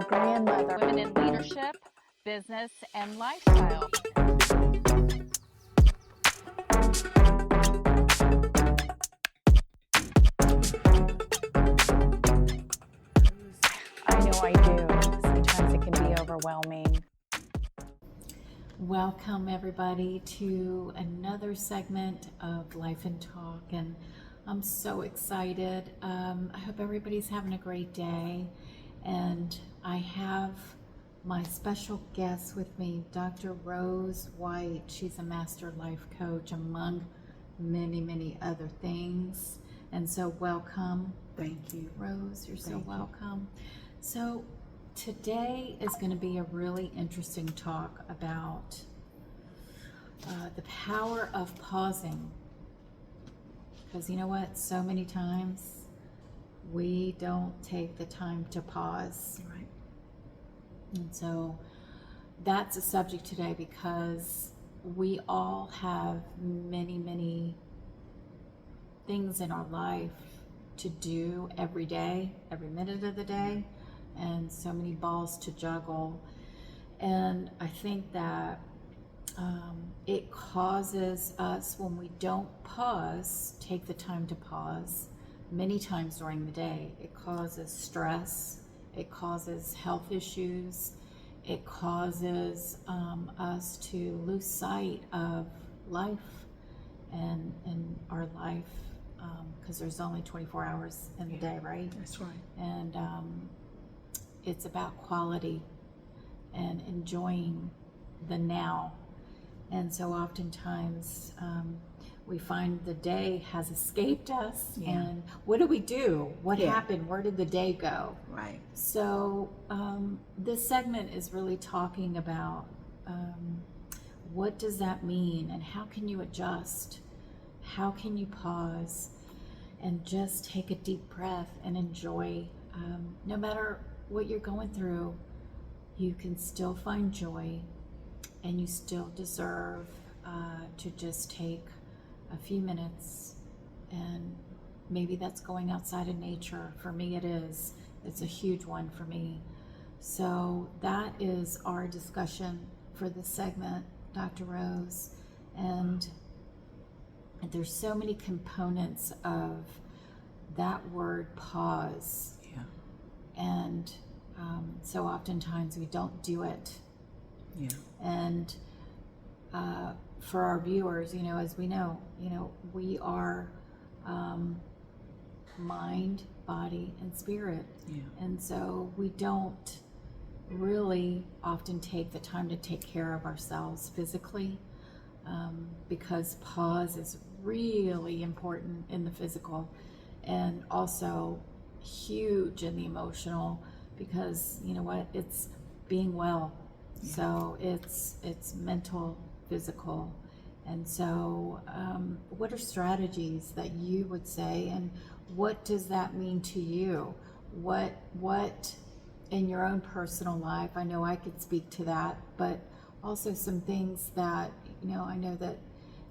a grandmother. Women in leadership, business, and lifestyle. I know I do. Sometimes it can be overwhelming. Welcome everybody to another segment of Lifin Talk, and I'm so excited. I hope everybody's having a great day, and I have my special guest with me, Dr. Rose White. She's a master life coach among many other things, and so welcome. Thank you. Rose, you're so Thank you. welcome. So today is going to be a really interesting talk about the power of pausing. Because you know what? So many times we don't take the time to pause. Right. And so that's a subject today because we all have many things in our life to do every day, every minute of the day, and so many balls to juggle. And I think that it causes us, when we don't pause, take the time to pause many times during the day, it causes stress, it causes health issues, it causes us to lose sight of life and our life, because there's only 24 hours in the day, right? That's right. And it's about quality and enjoying the now. And so oftentimes we find the day has escaped us, and what do we do? What happened? Where did the day go? Right. So this segment is really talking about what does that mean, and how can you adjust? How can you pause and just take a deep breath and enjoy? No matter what you're going through, you can still find joy, and you still deserve to just take a few minutes. And maybe that's going outside of nature. For me it is. It's a huge one for me. So that is our discussion for this segment, Dr. Rose. And there's so many components of that word pause. Yeah. And so oftentimes we don't do it. Yeah. And for our viewers, as we know, we are mind, body, and spirit. Yeah. And so we don't really often take the time to take care of ourselves physically, because pause is really important in the physical, and also huge in the emotional, because you know what, it's being well. Yeah. So it's mental, physical. And so what are strategies that you would say, and what does that mean to you? What in your own personal life? I know I could speak to that, but also some things that I know that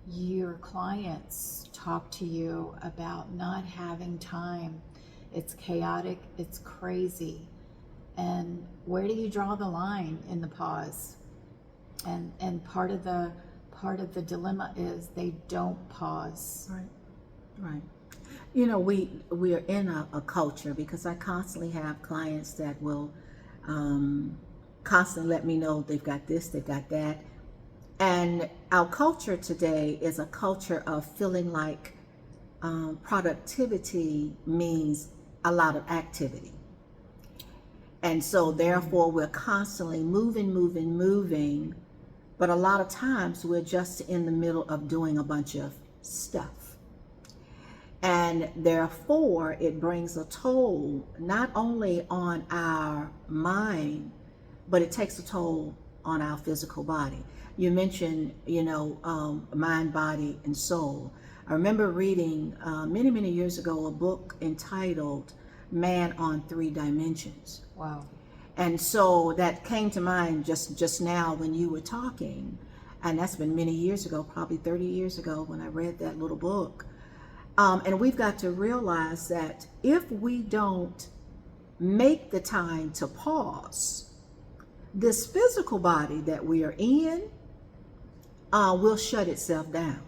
your clients talk to you about not having time. It's chaotic, it's crazy. And where do you draw the line in the pause? And part of the dilemma is they don't pause. Right. We are in a culture, because I constantly have clients that will constantly let me know they've got this, they've got that. And our culture today is a culture of feeling like productivity means a lot of activity. And so therefore we're constantly moving, but a lot of times we're just in the middle of doing a bunch of stuff. And therefore it brings a toll not only on our mind, but it takes a toll on our physical body. You mentioned, mind, body, and soul. I remember reading many years ago a book entitled Man on Three Dimensions. Wow. And so that came to mind just now when you were talking, and that's been many years ago, probably 30 years ago, when I read that little book. And we've got to realize that if we don't make the time to pause, this physical body that we are in will shut itself down.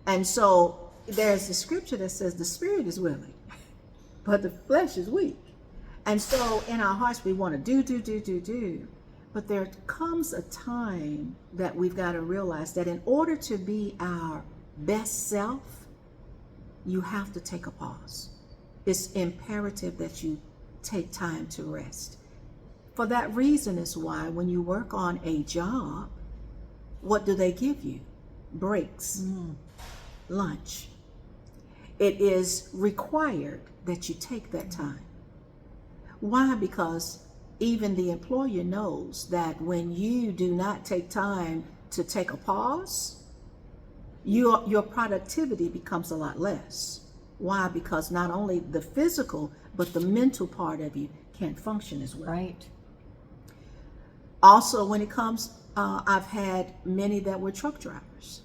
And so there's the scripture that says the spirit is willing, but the flesh is weak. And so in our hearts, we want to do. But there comes a time that we've got to realize that in order to be our best self, you have to take a pause. It's imperative that you take time to rest. For that reason is why when you work on a job, what do they give you? Breaks, lunch. It is required that you take that time. Why? Because even the employer knows that when you do not take time to take a pause, your productivity becomes a lot less. Why? Because not only the physical, but the mental part of you can't function as well. Right. Also, when it comes, I've had many that were truck drivers,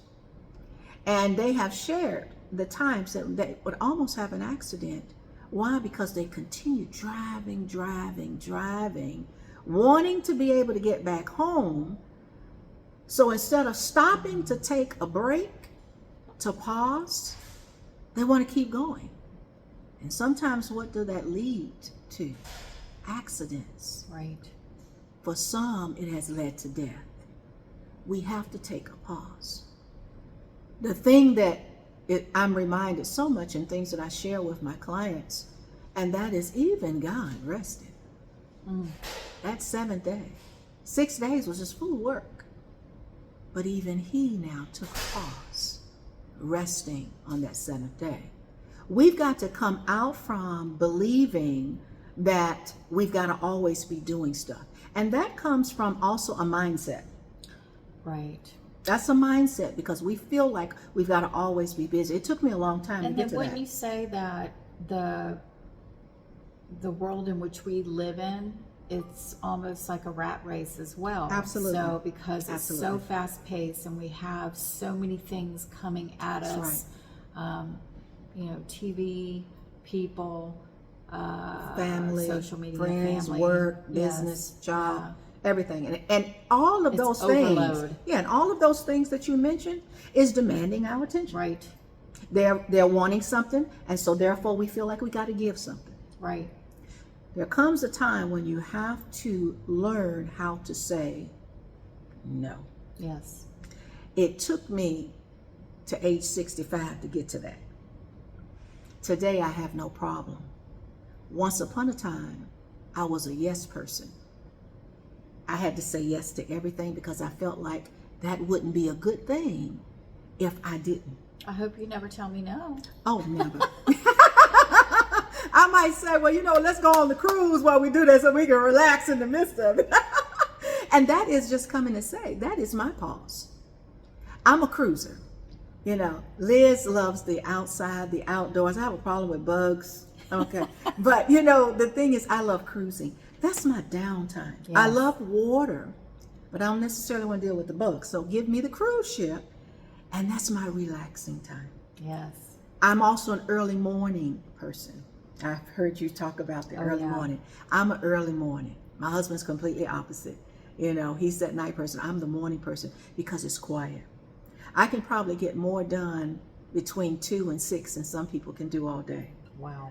and they have shared the times that they would almost have an accident. Why? Because they continue driving, wanting to be able to get back home. So instead of stopping to take a break, to pause, they want to keep going. And sometimes what does that lead to? Accidents. Right. For some, it has led to death. We have to take a pause. The thing that I'm reminded so much in things that I share with my clients, and that is even God rested. That 7th day. 6 days was just full work. But even he now took a pause, resting on that 7th day. We've got to come out from believing that we've got to always be doing stuff. And that comes from also a mindset. Right. That's a mindset, because we feel like we've got to always be busy. It took me a long time to And get then to wouldn't that. you say that the world in which we live in, it's almost like a rat race as well. Absolutely. So because it's so Absolutely. fast paced and we have so many things coming at That's us, TV, people, Family, social media, friends, family, work, yes, business, job, yeah. everything. And all of It's those overload. things, and all of those things that you mentioned is demanding our attention. Right, They're wanting something, and so therefore we feel like we got to give something. right. There comes a time when you have to learn how to say no. Yes. It took me to age 65 to get to that. Today I have no problem. Once upon a time, I was a yes person. I had to say yes to everything because I felt like that wouldn't be a good thing if I didn't. I hope you never tell me no. Oh, never. I might say, well, let's go on the cruise while we do this so we can relax in the midst of it. And that is just coming to say, that is my pause. I'm a cruiser. Liz loves the outside, the outdoors. I have a problem with bugs. Okay. But, the thing is, I love cruising. That's my downtime. Yes. I love water, but I don't necessarily want to deal with the bugs. So give me the cruise ship, and that's my relaxing time. Yes. I'm also an early morning person. I've heard you talk about the early yeah. morning. I'm an early morning. My husband's completely opposite. He's that night person. I'm the morning person because it's quiet. I can probably get more done between 2 and 6 than some people can do all day. Wow.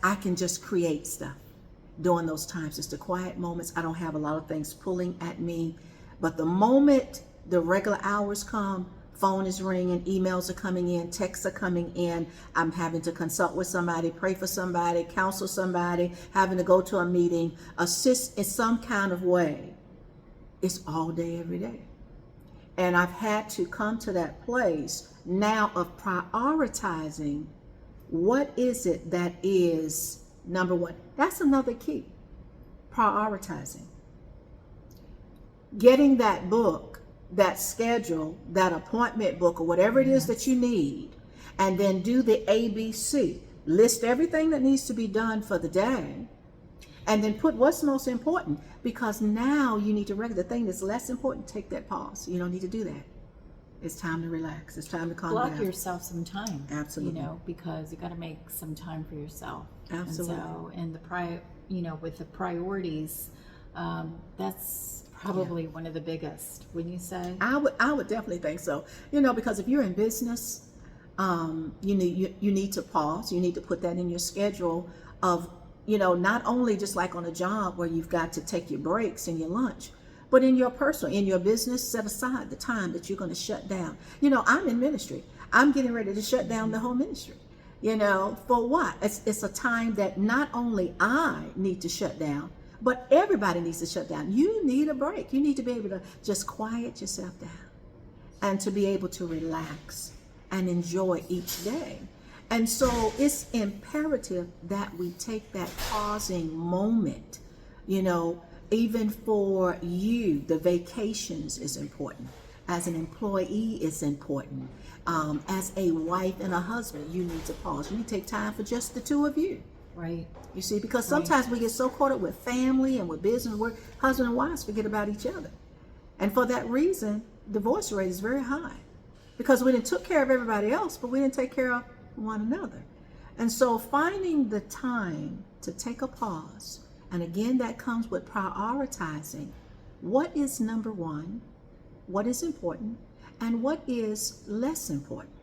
I can just create stuff during those times. It's the quiet moments. I don't have a lot of things pulling at me. But the moment the regular hours come, phone is ringing, emails are coming in, texts are coming in, I'm having to consult with somebody, pray for somebody, counsel somebody, having to go to a meeting, assist in some kind of way. It's all day, every day. And I've had to come to that place now of prioritizing what is it that is number one. That's another key. Prioritizing. Getting that book, that schedule, that appointment book, or whatever it is that you need, and then do the ABC. List everything that needs to be done for the day, and then put what's most important, because now you need to recognize the thing that's less important. Take that pause. You don't need to do that. It's time to relax. It's time to calm down. Block yourself some time. Absolutely. Because you got to make some time for yourself. Absolutely. And so in the with the priorities, that's probably one of the biggest, wouldn't you say? I would definitely think so. Because if you're in business, you need to pause. You need to put that in your schedule of, not only just like on a job where you've got to take your breaks and your lunch, but in your business, set aside the time that you're going to shut down. I'm in ministry. I'm getting ready to shut down the whole ministry. For what? It's a time that not only I need to shut down, but everybody needs to shut down. You need a break. You need to be able to just quiet yourself down and to be able to relax and enjoy each day. And so it's imperative that we take that pausing moment. Even for you, the vacations is important. As an employee, it's important. As a wife and a husband, you need to pause. You need to take time for just the two of you. Right. You see, because sometimes we get so caught up with family and with business, work, husband and wives forget about each other. And for that reason, divorce rate is very high. Because we didn't took care of everybody else, but we didn't take care of one another. And so finding the time to take a pause, and again, that comes with prioritizing what is number one, what is important, and what is less important,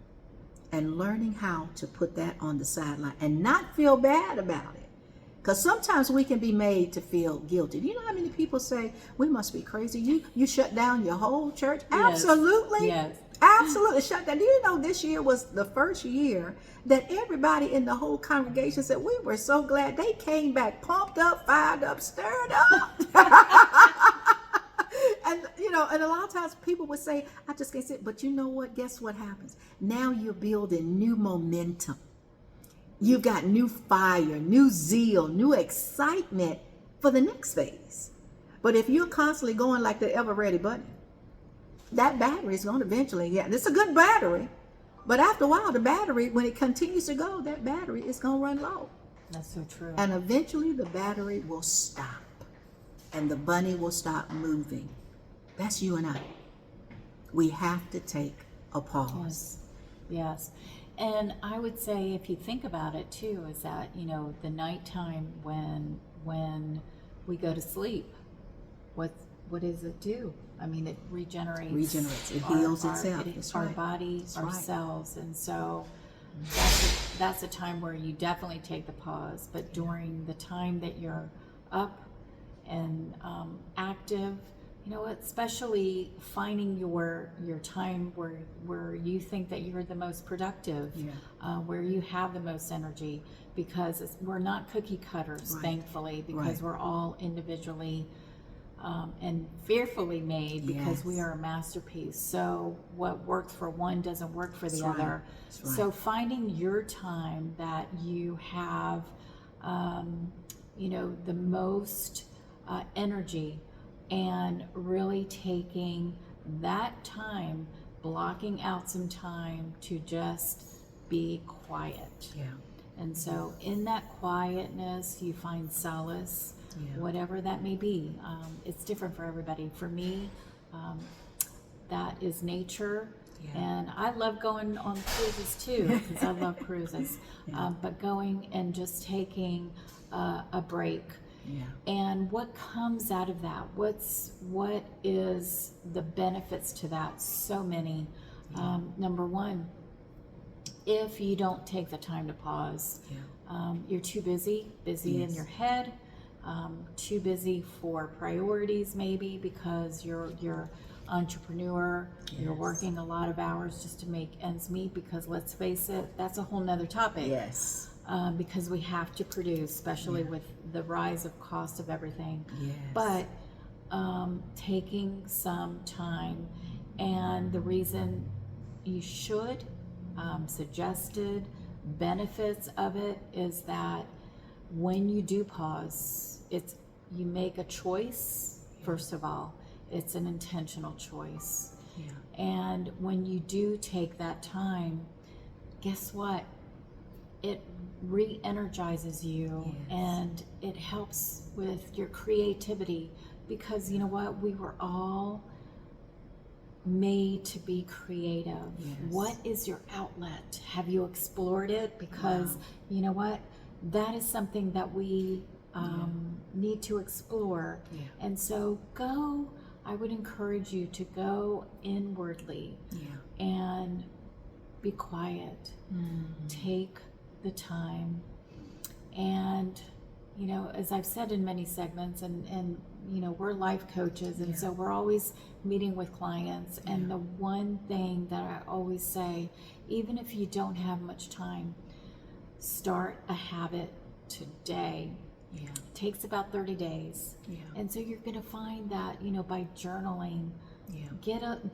and learning how to put that on the sideline and not feel bad about it. Because sometimes we can be made to feel guilty. Do you know how many people say, we must be crazy? You shut down your whole church? Yes. Absolutely. Yes. Absolutely shut down. Do you know this year was the first year that everybody in the whole congregation said, we were so glad they came back pumped up, fired up, stirred up. And a lot of times people would say, I just can't sit. But you know what? Guess what happens? Now you're building new momentum. You've got new fire, new zeal, new excitement for the next phase. But if you're constantly going like the ever ready button, that battery is going to eventually, it's a good battery, but after a while, the battery, when it continues to go, that battery is going to run low. That's so true. And eventually the battery will stop and the bunny will stop moving. That's you and I. We have to take a pause. Yes. And I would say, if you think about it too, is that, the nighttime when we go to sleep, what does it do? I mean, it regenerates. It heals itself. Our body, our cells. And so that's a time where you definitely take the pause. But during the time that you're up and active, especially finding your time where you think that you're the most productive, where you have the most energy, because we're not cookie cutters, thankfully, because we're all individually and fearfully made, because we are a masterpiece. So what works for one doesn't work for the other. So finding your time that you have, the most energy, and really taking that time, blocking out some time to just be quiet. And so in that quietness, you find solace, whatever that may be. It's different for everybody. For me, that is nature. And I love going on cruises too, because I love cruises. But going and just taking a break. And what comes out of that? What is the benefits to that? So many. Number one, if you don't take the time to pause, you're too busy in your head, too busy for priorities, maybe because you're entrepreneur, you're working a lot of hours just to make ends meet, because let's face it, that's a whole nother topic. Because we have to produce, especially with the rise of cost of everything. But taking some time, and the reason you should, suggested benefits of it is that when you do pause, you make a choice. First of all, it's an intentional choice. And when you do take that time, guess what? It re-energizes you, and it helps with your creativity, because you know what? We were all made to be creative. What is your outlet? Have you explored it? Because you know what? That is something that we need to explore. Yeah. And so I would encourage you to go inwardly and be quiet. Take the time. And, you know, as I've said in many segments, and you know, we're life coaches, and so we're always meeting with clients. And the one thing that I always say, even if you don't have much time, start a habit today. It takes about 30 days. And so you're going to find that, you know, by journaling,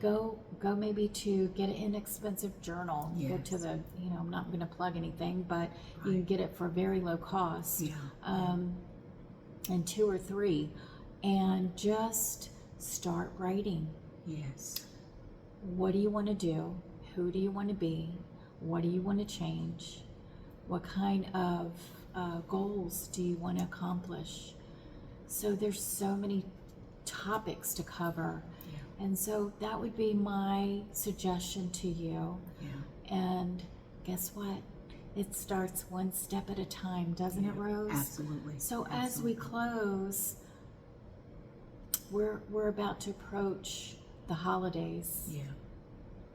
go maybe to get an inexpensive journal. Go to the, you know, I'm not going to plug anything, but you can get it for very low cost. And 2 or 3, and just start writing. What do you want to do? Who do you want to be? What do you want to change? What kind of goals do you want to accomplish? So there's so many topics to cover. And so that would be my suggestion to you. And guess what? It starts one step at a time, doesn't it, Rose? Absolutely. So as we close, we're about to approach the holidays.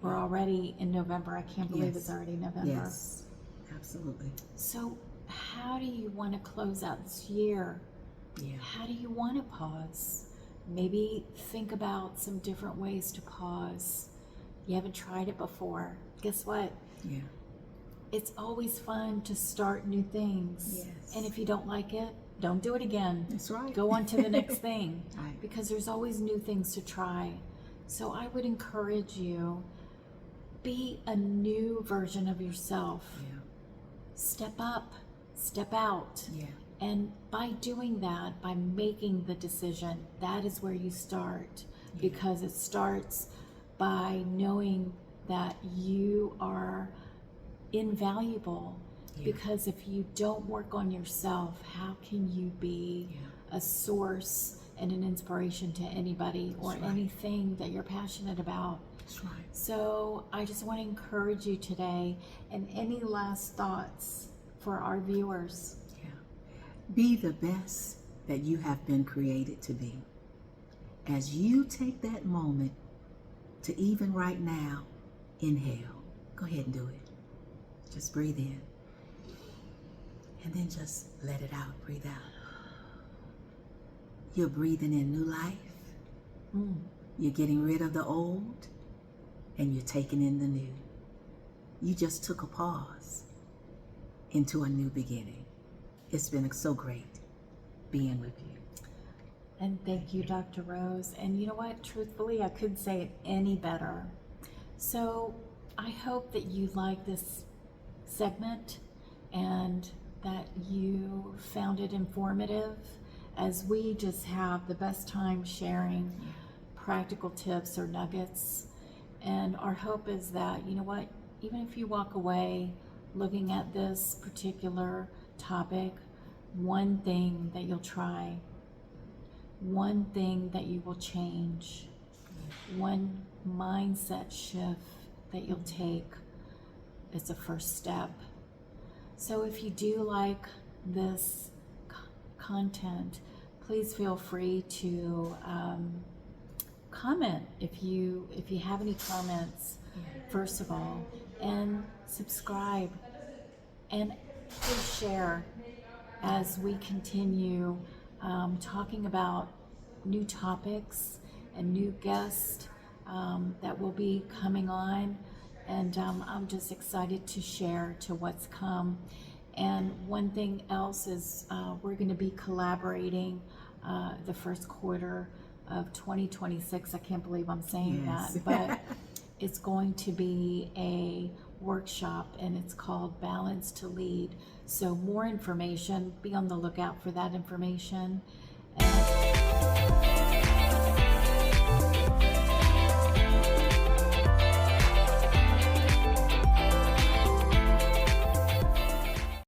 We're already in November. I can't believe it's already November. Yes, absolutely. So how do you want to close out this year? How do you want to pause? Maybe think about some different ways to pause. You haven't tried it before. Guess what? It's always fun to start new things. And if you don't like it, don't do it again. That's right. Go on to the next thing. Because there's always new things to try. So I would encourage you, be a new version of yourself. Step up, step out. And by doing that, by making the decision, that is where you start. Because it starts by knowing that you are invaluable. Because if you don't work on yourself, how can you be a source and an inspiration to anybody or anything that you're passionate about? So I just want to encourage you today. And any last thoughts for our viewers? Be the best that you have been created to be. As you take that moment to, even right now, inhale. Go ahead and do it. Just breathe in. And then just let it out. Breathe out. You're breathing in new life. You're getting rid of the old, and you're taking in the new. You just took a pause into a new beginning. It's been so great being with you. And thank you, Dr. Rose. And you know what? Truthfully, I couldn't say it any better. So I hope that you like this segment and that you found it informative, as we just have the best time sharing practical tips or nuggets. And our hope is that, you know what, even if you walk away looking at this particular topic, one thing that you'll try, one thing that you will change, one mindset shift that you'll take is the first step. So if you do like this content, please feel free to comment if you have any comments, first of all, and subscribe, and please share as we continue talking about new topics and new guests that will be coming on. And I'm just excited to share to what's come. And one thing else is we're going to be collaborating the first quarter of 2026. I can't believe I'm saying that, but it's going to be a workshop, and it's called Balance to Lead. So more information, be on the lookout for that information. And